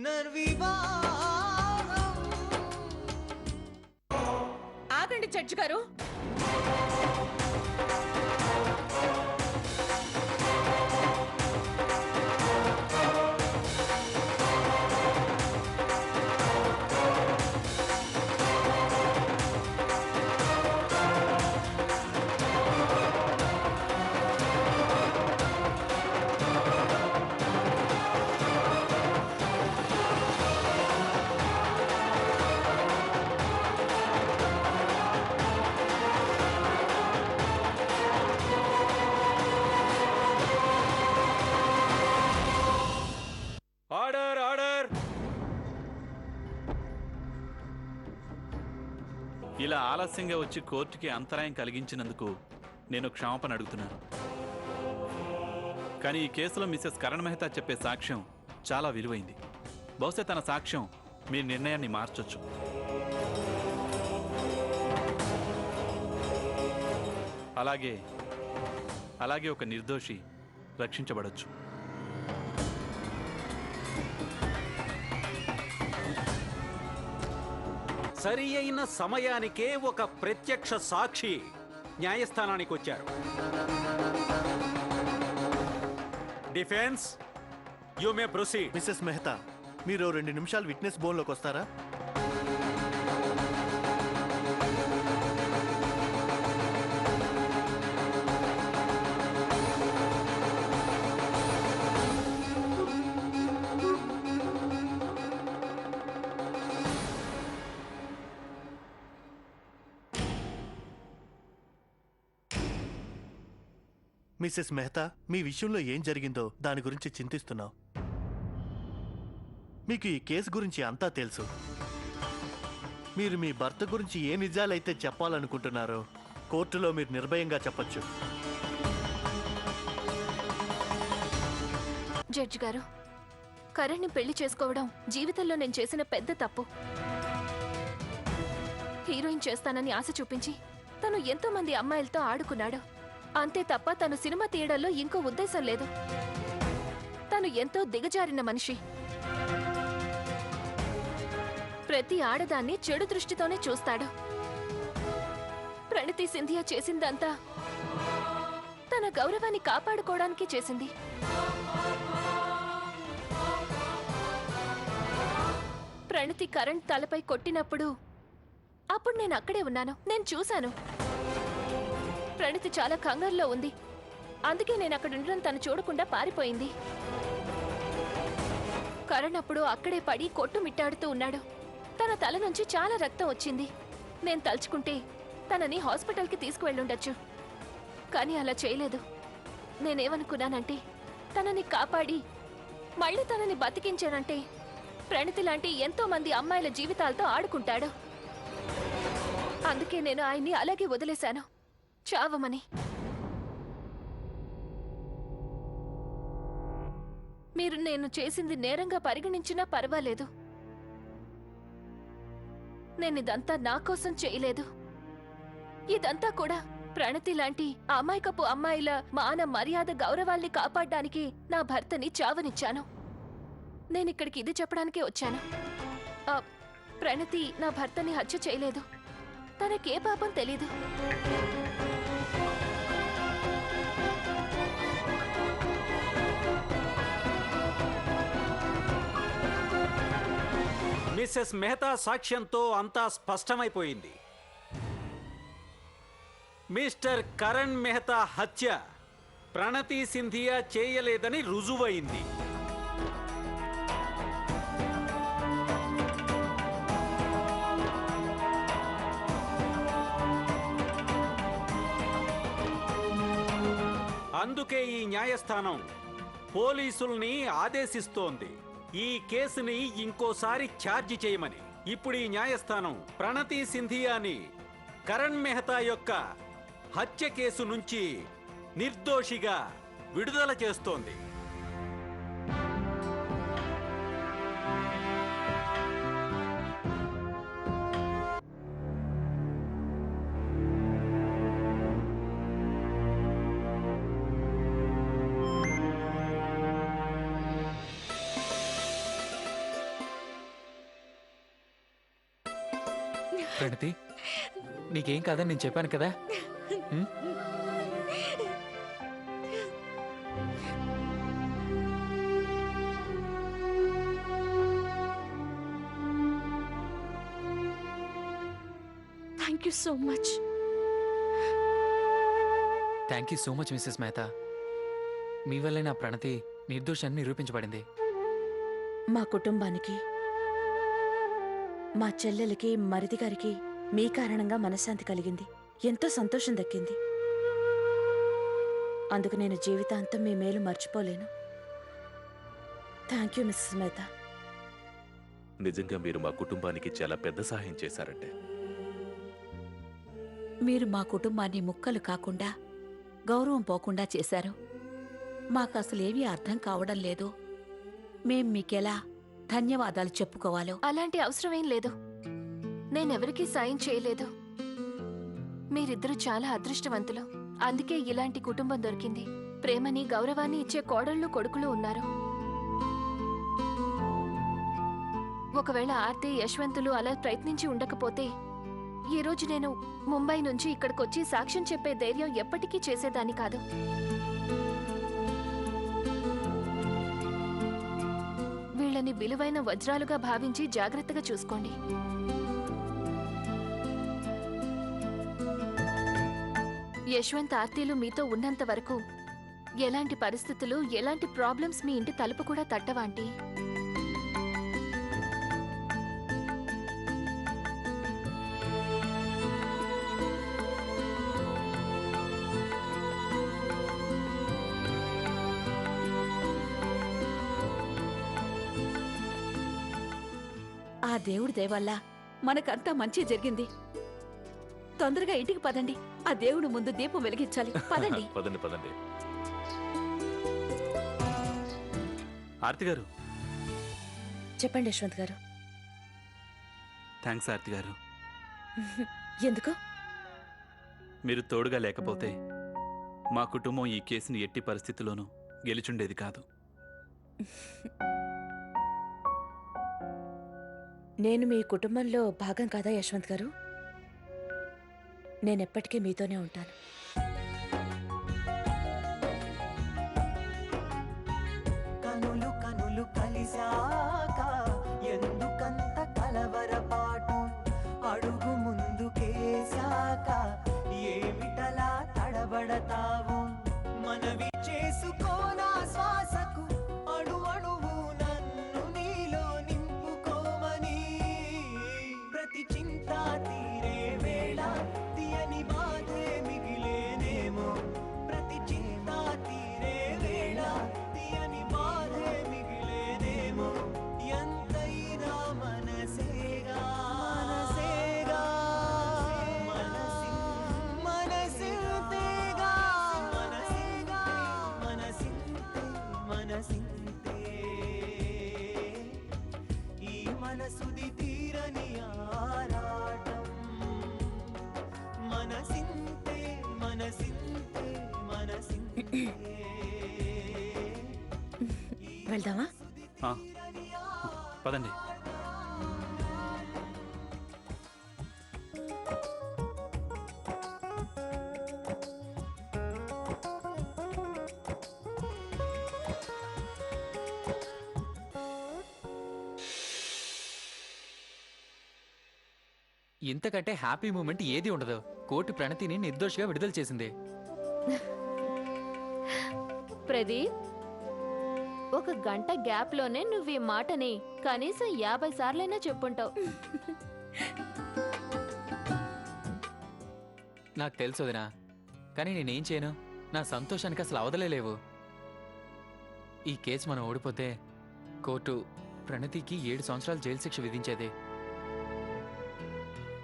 పునర్వివాహం. ఆగండి జడ్జి గారు. Order order. ఇలా ఆలస్యంగా వచ్చి కోర్టుకి అంతరాయం కలిగించినందుకు నేను క్షమాపణ అడుగుతున్నాను. కానీ ఈ కేసులో మిసెస్ కరణ్ మెహతా చెప్పే సాక్ష్యం చాలా విలువైంది. బహుశా తన సాక్ష్యం మీ నిర్ణయాన్ని మార్చొచ్చు. అలాగే ఒక నిర్దోషి రక్షించబడొచ్చు. సరి అయిన సమయానికే ఒక ప్రత్యక్ష సాక్షి న్యాయస్థానానికి వచ్చారు. Defence, you may proceed. Mrs Mehta, మీరు 2 నిమిషాలు విట్నెస్ బోన్లోకి వస్తారా? మిసెస్ మెహతా, మీ విషయంలో ఏం జరిగిందో దాని గురించి చింతిస్తున్నాం. మీకు ఈ కేసు గురించి అంతా తెలుసు. మీరు మీ భర్త గురించి ఏ నిజాలైతే చెప్పాలనుకుంటున్నారో కోర్టులో మీరు నిర్భయంగా చెప్పొచ్చు. జడ్జి గారు, కరణ్ని పెళ్లి చేసుకోవడం జీవితంలో నేను చేసిన పెద్ద తప్పు. హీరోయిన్ చేస్తానని ఆశ చూపించి తను ఎంతో మంది అమ్మాయిలతో ఆడుకున్నాడు. అంతే తప్ప తను సినిమా తీయడంలో ఇంకో ఉద్దేశం లేదు. తను ఎంతో దిగజారిన మనిషి. ప్రతి ఆడదాన్ని చెడు దృష్టితోనే చూస్తాడు. ప్రణతి సింధియా చేసిందంతా తన గౌరవాన్ని కాపాడుకోవడానికి చేసింది. ప్రణతి కరణ్ తలపై కొట్టినప్పుడు అప్పుడు నేను అక్కడే ఉన్నాను. నేను చూశాను. ప్రణతి చాలా కంగారులో ఉంది. అందుకే నేను అక్కడ ఉండడం తను చూడకుండా పారిపోయింది. కరణ్ అప్పుడు అక్కడే పడి కొట్టుమిట్టాడుతూ ఉన్నాడు. తన తల నుంచి చాలా రక్తం వచ్చింది. నేను తలుచుకుంటే తనని హాస్పిటల్కి తీసుకువెళ్ళుండొచ్చు. కానీ అలా చేయలేదు. నేనేమనుకున్నానంటే తనని కాపాడి మళ్ళీ తనని బతికించానంటే ప్రణతి లాంటి ఎంతో మంది అమ్మాయిల జీవితాలతో ఆడుకుంటాడు. అందుకే నేను ఆయన్ని అలాగే వదిలేశాను, చావమని. మీరు నేను చేసింది నేరంగా పరిగణించినా పర్వాలేదు. నేనిదంతా నా కోసం చేయలేదు. ఇదంతా కూడా ప్రణతి లాంటి అమాయకపు అమ్మాయిల మాన మర్యాద గౌరవాల్ని కాపాడడానికి నా భర్తని చావనిచ్చాను. నేనిక్కడికి ఇది చెప్పడానికే వచ్చాను. ప్రణతి నా భర్తని హత్య చేయలేదు. తనకే పాపం తెలీదు. మిసెస్ మెహతా సాక్ష్యంతో అంతా స్పష్టమైపోయింది. మిస్టర్ కరణ్ మెహతా హత్య ప్రణతి సింధియా చేయలేదని రుజువైంది. అందుకే ఈ న్యాయస్థానం పోలీసుల్ని ఆదేశిస్తోంది ఈ కేసుని ఇంకోసారి ఛార్జ్ చేయమని. ఇప్పుడు ఈ న్యాయస్థానం ప్రణతి సింధియాని కరణ్ మెహతా యొక్క హత్య కేసు నుంచి నిర్దోషిగా విడుదల చేస్తోంది. ప్రణతి నీకేం కాదని నేను చెప్పాను కదా. ఉం? Thank you so much. Thank you so much Mrs Mehta. మీ వల్లే నా ప్రణతి నిర్దోషాన్ని నిరూపించబడింది. మా కుటుంబానికి, మా చెల్లెలకి, మరిది గారికి మీ కారణంగా మనశ్శాంతి కలిగింది. ఎంతో సంతోషం దక్కింది. అందుకు నేను జీవితాంతం మీ మేలు మర్చిపోలేను. Thank you Mrs Mehta. నిజంగా మీరు మా కుటుంబానికి చాలా పెద్ద సహాయం చేశారంటే. మీరు మా కుటుంబాన్ని ముక్కలు కాకుండా గౌరవం పోకుండా చేశారు. మాకు అసలేమీ అర్థం కావడం లేదు. మేం మీకెలా ధన్యవాదాలు చెప్పుకోవాలో. అలాంటి అవసరమేం లేదు. నేనెవరికీ సాయం చేయలేదు. మీరిద్దరూ చాలా అదృష్టవంతులు. అందుకే ఇలాంటి కుటుంబం దొరికింది. ప్రేమని, గౌరవాన్ని ఇచ్చే కోడళ్ళు, కొడుకులు ఉన్నారు. ఒకవేళ ఆర్తి, యశ్వంతులు అలా ప్రయత్నించి ఉండకపోతే ఈ రోజు నేను ముంబై నుంచి ఇక్కడికొచ్చి సాక్ష్యం చెప్పే ధైర్యం ఎప్పటికీ చేసేదాన్ని కాదు. వీళ్ళని విలువైన వజ్రాలుగా భావించి జాగ్రత్తగా చూసుకోండి. యశ్వంత్, ఆర్తీలు మీతో ఉన్నంత వరకు ఎలాంటి పరిస్థితులు, ఎలాంటి ప్రాబ్లమ్స్ మీ ఇంటి తలుపు కూడా తట్టవాంటి. ఆ దేవుడి దయవల్ల మనకంతా మంచి జరిగింది. తొందరగా ఇంటికి పదండి. ఆ దేవుడు ముందు దీపం వెలిగించాలి. పదండి. పదండి పదండి. ఆర్తి గారు. చెప్పండి యశ్వంత్ గారు. థ్యాంక్స్ ఆర్తి గారు. ఎందుకు? మీరు తోడుగా లేకపోతే మా కుటుంబం ఈ కేసుని ఎట్టి పరిస్థితుల్లోనూ గెలుచుండేది కాదు. నేను మీ కుటుంబంలో భాగం కాదా యశ్వంత్ గారు? నేనెప్పటికీ మీతోనే ఉంటాను. కనులు కనులు కలిశాక ఎందుకంత కలవరపాటు? అడుగు ముందుకేశాక ఏమిటలా తడబడతావు? మనవి చేసుకోనా శ్వాసకు అణు అణువు నన్ను నీలో నింపుకోమని. ప్రతి చింత తీరే వేళ తీయని బాధే మిగిలేనేమో. ప్రతి చింత తీరే వేళ తీయని బాధే మిగిలేనేమో. ఎంతైనా మనసేగా మనసేగా మనసింతేగా మనసేగా మనసింతే మనసింతే. ఈ మనసుది తీరని ఆరాటం. మనసింతే మనసింతే మనసింతే. వెళ్దామా? ఆ, పదండి. ఇంతకంటే హ్యాపీ మూమెంట్ ఏది ఉండదు. కోర్టు ప్రణతిని నిర్దోషిగా విడుదల చేసింది. ప్రదీప్, ఒక గంట గ్యాప్లోనే నువ్వు ఈ మాటని కనీసం 50 సార్లైనా చెప్పుంటావు. నాకు తెలుసు వదినా, కానీ నేనేం చేయను. నా సంతోషానికి అసలు అవదలేవు. ఈ కేసు మనం ఓడిపోతే కోర్టు ప్రణతికి 7 సంవత్సరాలు జైలు శిక్ష విధించేది.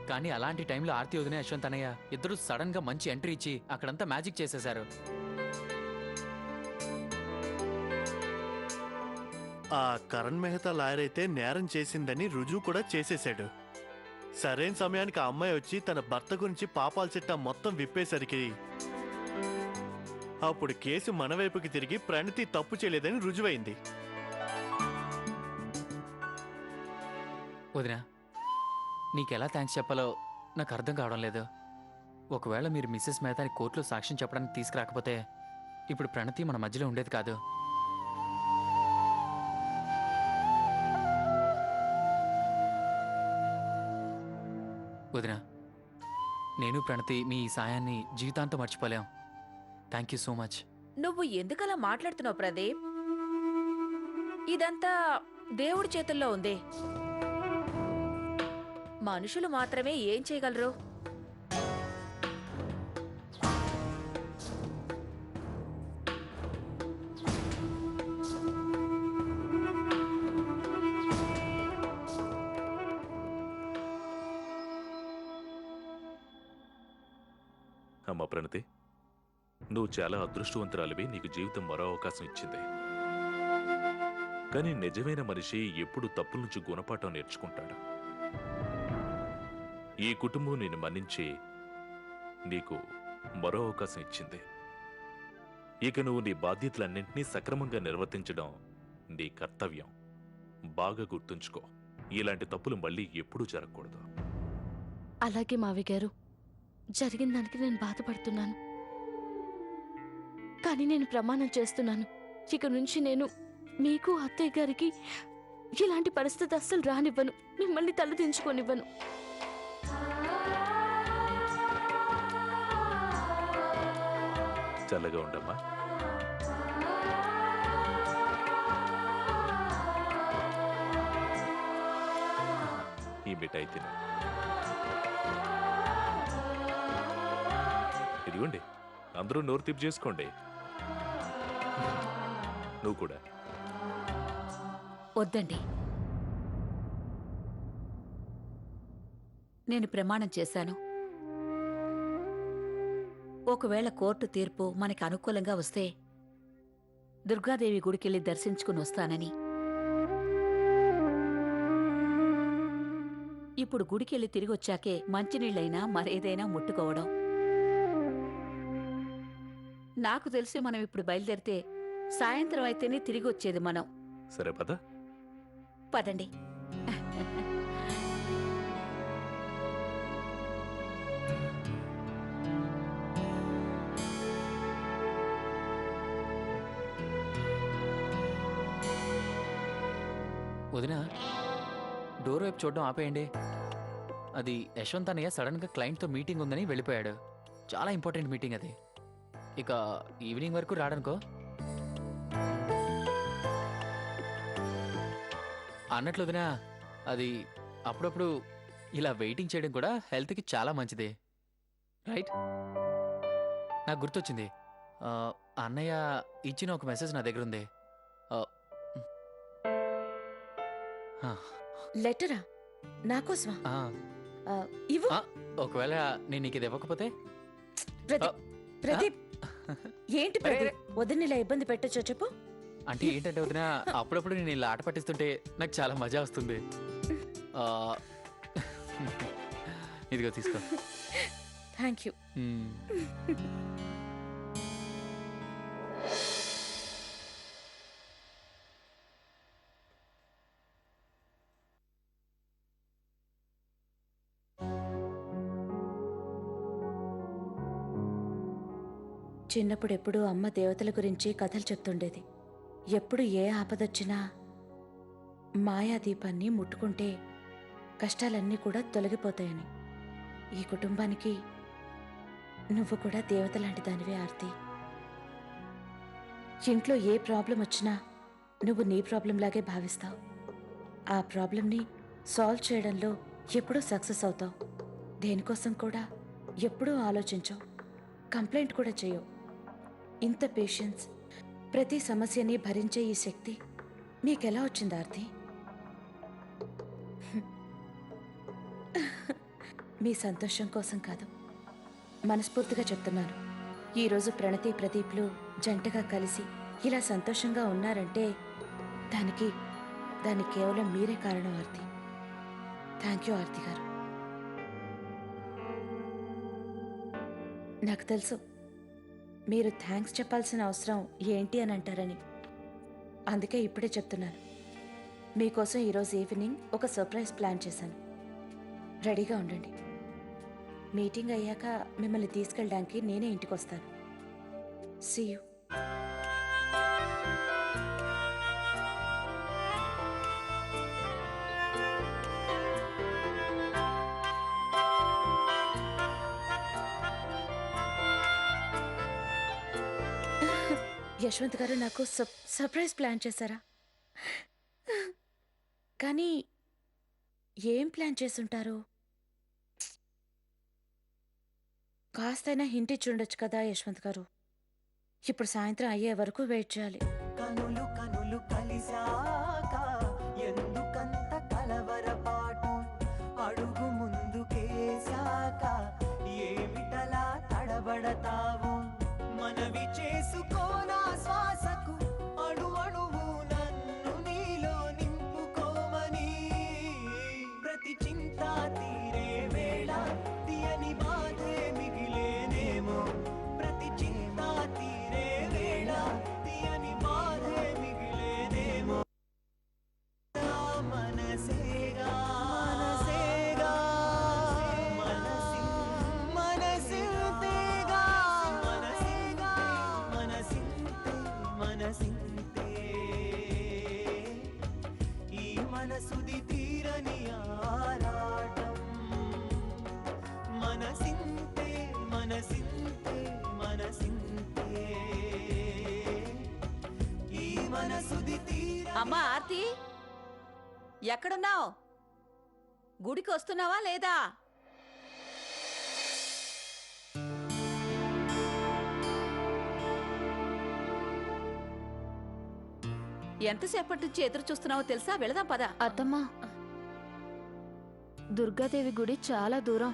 కానీ అలాంటి టైంలో ఆర్తి వదిన, యశ్వంత్ అన్నయ్య ఇద్దరు సడన్ గా మంచి ఎంట్రీ ఇచ్చి అక్కడంతా మ్యాజిక్ చేసేశారు. ఆ కరణ్ మెహతా లాయర్ అయితే నేరం చేసిందని రుజువు కూడా చేసేశాడు. సరైన సమయానికి ఆ అమ్మాయి వచ్చి తన భర్త గురించి పాపాల చిట్టా మొత్తం విప్పేసరికి అప్పుడు కేసు మన వైపుకి తిరిగి ప్రణతి తప్పు చేయలేదని నీకెలా థ్యాంక్స్ చెప్పాలో నాకు అర్థం కావడం లేదు. ఒకవేళ మీరు మిస్సెస్ మెహతాని కోర్టులో సాక్ష్యం చెప్పడానికి తీసుకురాకపోతే ఇప్పుడు ప్రణతి మన మధ్యలో ఉండేది కాదు. వదినా, నేను ప్రణతి మీ ఈ సాయాన్ని జీవితాంతం మర్చిపోలేం. Thank you so much. నువ్వు ఎందుకలా మాట్లాడుతున్నావు ప్రదీప్? ఇదంతా దేవుడి చేతుల్లో ఉంది. మనుషులు మాత్రమే ఏం చేయగలరు? అమ్మ ప్రణతి, నువ్వు చాలా అదృష్టవంతురాలివి. నీకు జీవితం మరో అవకాశం ఇచ్చింది. కానీ నిజమైన మనిషి ఎప్పుడు తప్పుల నుంచి గుణపాఠం నేర్చుకుంటాడు. ఈ కుటుంబం నిన్ను మన్నించి నీకు మరో అవకాశం ఇచ్చింది. ఇక నువ్వు నీ బాధ్యతలన్నింటినీ సక్రమంగా నిర్వర్తించడం నీ కర్తవ్యం. బాగా గుర్తుంచుకో, ఇలాంటి తప్పులు మళ్ళీ ఎప్పుడూ జరగకూడదు. అలాగే మావి గారు, జరిగిన దానికి నేను బాధపడుతున్నాను. కానీ నేను ప్రమాణం చేస్తున్నాను, ఇక నుంచి నేను మీకు అత్తయ్య గారికి ఇలాంటి పరిస్థితి అస్సలు రానివ్వను. మిమ్మల్ని తలదించుకోనివ్వను. చల్లగా ఉండమ్మా. ఈ మిఠాయి తిను. ఇదిగోండి, అందరూ నోరు తిప్పి చేసుకోండి. నువ్వు కూడా. వద్దండి, నేను ప్రమాణం చేశాను. ఒకవేళ కోర్టు తీర్పు మనకి అనుకూలంగా వస్తే దుర్గాదేవి గుడికెళ్ళి దర్శించుకుని వస్తానని. ఇప్పుడు గుడికెళ్ళి తిరిగొచ్చాకే మంచినీళ్ళైనా మరేదైనా ముట్టుకోవడం. నాకు తెలిసి మనం ఇప్పుడు బయలుదేరితే సాయంత్రం అయితేనే తిరిగి వచ్చేది మనం. సరే పద. పదండి. వదినా, డోర్ వైపు చూడడం ఆపేయండి. అది యశ్వంత్ అన్నయ్య సడన్గా క్లయింట్తో మీటింగ్ ఉందని వెళ్ళిపోయాడు. చాలా ఇంపార్టెంట్ మీటింగ్ అది. ఇక ఈవినింగ్ వరకు రాడనుకో. అన్నట్లు వదినా, అది అప్పుడప్పుడు ఇలా వెయిటింగ్ చేయడం కూడా హెల్త్కి చాలా మంచిది, రైట్? నాకు గుర్తొచ్చింది, అన్నయ్య ఇచ్చిన ఒక మెసేజ్ నా దగ్గర ఉంది. లెటరా? నాకోసమా? ఆ, ఇవ్వు. ఒకవేళ నేను నీకు ఇది ఇవ్వకపోతే? ప్రదీప్, ప్రదీప్, ఏంటి ప్రదీప్? వదిన ఇలా ఇబ్బంది పెట్టొచ్చో చెప్పు. అంటే ఏంటంటే వదిన, అప్పుడప్పుడు నేను ఇలా ఆట పట్టిస్తుంటే నాకు చాలా మజా వస్తుంది. ఇదిగో తీసుకో. Thank you. చిన్నప్పుడు ఎప్పుడూ అమ్మ దేవతల గురించి కథలు చెప్తుండేది. ఎప్పుడు ఏ ఆపదొచ్చినా మాయాదీపాన్ని ముట్టుకుంటే కష్టాలన్నీ కూడా తొలగిపోతాయని. ఈ కుటుంబానికి నువ్వు కూడా దేవత లాంటి దానివే ఆర్తి. ఇంట్లో ఏ ప్రాబ్లం వచ్చినా నువ్వు నీ ప్రాబ్లంలాగే భావిస్తావు. ఆ ప్రాబ్లంని సాల్వ్ చేయడంలో ఎప్పుడూ సక్సెస్ అవుతావు. దేనికోసం కూడా ఎప్పుడూ ఆలోచించవు, కంప్లైంట్ కూడా చేయవు. ఇంత పేషెన్స్, ప్రతి సమస్యని భరించే ఈ శక్తి నీకెలా వచ్చింది ఆర్తి? మీ సంతోషం కోసం కాదు, మనస్ఫూర్తిగా చెప్తున్నాను. ఈరోజు ప్రణతి, ప్రదీప్లు జంటగా కలిసి ఇలా సంతోషంగా ఉన్నారంటే దానికి కేవలం మీరే కారణం ఆర్తి. థ్యాంక్ యూ ఆర్తి గారు. నాకు తెలుసు మీరు థ్యాంక్స్ చెప్పాల్సిన అవసరం ఏంటి అని అంటారని. అందుకే ఇప్పుడే చెప్తున్నాను. మీకోసం ఈరోజు ఈవినింగ్ ఒక సర్ప్రైజ్ ప్లాన్ చేశాను. రెడీగా ఉండండి. మీటింగ్ అయ్యాక మిమ్మల్ని తీసుకెళ్ళడానికి నేనే ఇంటికి వస్తాను. See you. యశ్వంత్ గారు నాకు సర్ప్రైజ్ ప్లాన్ చేశారా? కానీ ఏం ప్లాన్ చేసుంటారు? కాస్తైనా హింట్ ఇచ్చి ఉండొచ్చు కదా యశ్వంత్ గారు. ఇప్పుడు సాయంత్రం అయ్యే వరకు వెయిట్ చేయాలి. కనులు కనులు కలిసాక ఎందుకంత కలవరపాటు, అడుగు ముందుకేసాక ఏమిటలా తడబడతావు, మనవి చేసుకోనా శ్వాసకు అణు అణువు నన్ను నీలో నింపుకోమని, ప్రతి చింత తీరే వేళ తీయని బాధే మిగిలేనేమో, ప్రతి చింత తీరే వేళ తీయని బాధే మిగిలేనేమో, మనసేగా మనసేగా మనసింతేగా మనసేగా మనసింతే ఈ మనసుది తీరని ఆరాటం, మనసింతే మనసింతే మనసింతే ఈ మనసుది తీరని అమ్మా ఆర్తి, ఎక్కడున్నావు? గుడికి వస్తున్నావా లేదా? ఎంతసేపటి నుంచి ఎదురు చూస్తున్నావో తెలుసా? వెళదాం పద. అత్తమ్మా, దుర్గాదేవి గుడి చాలా దూరం.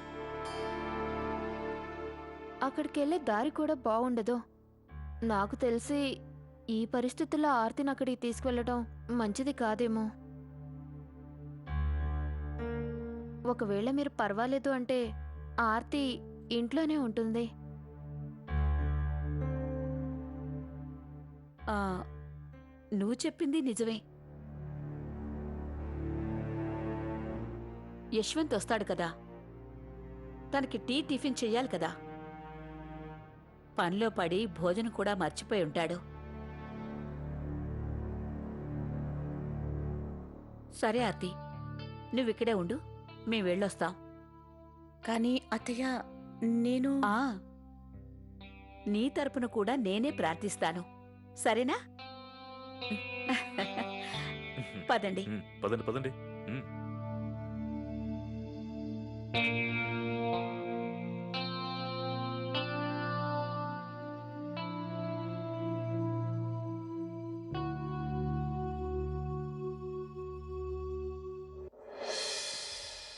అక్కడికెళ్ళే దారి కూడా బాగుండదు. నాకు తెలిసి ఈ పరిస్థితుల్లో ఆర్తిని అక్కడికి తీసుకువెళ్ళడం మంచిది కాదేమో. ఒకవేళ మీరు పర్వాలేదు అంటే ఆర్తి ఇంట్లోనే ఉంటుంది. ఆ, నువ్వు చెప్పింది నిజమే. యశ్వంత్ వస్తాడు కదా, తనకి టిఫిన్ చెయ్యాలి కదా. పనిలో పడి భోజనం కూడా మర్చిపోయి ఉంటాడు. సరే ఆర్తి, నువ్విక్కడే ఉండు, మేం వెళ్ళొస్తాం. కానీ అత్తయ్య, నేను ఆ, నీ తరపున కూడా నేనే ప్రార్థిస్తాను, సరేనా? పదండి. పదండి పదండి.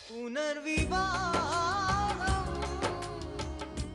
పునర్వివాహ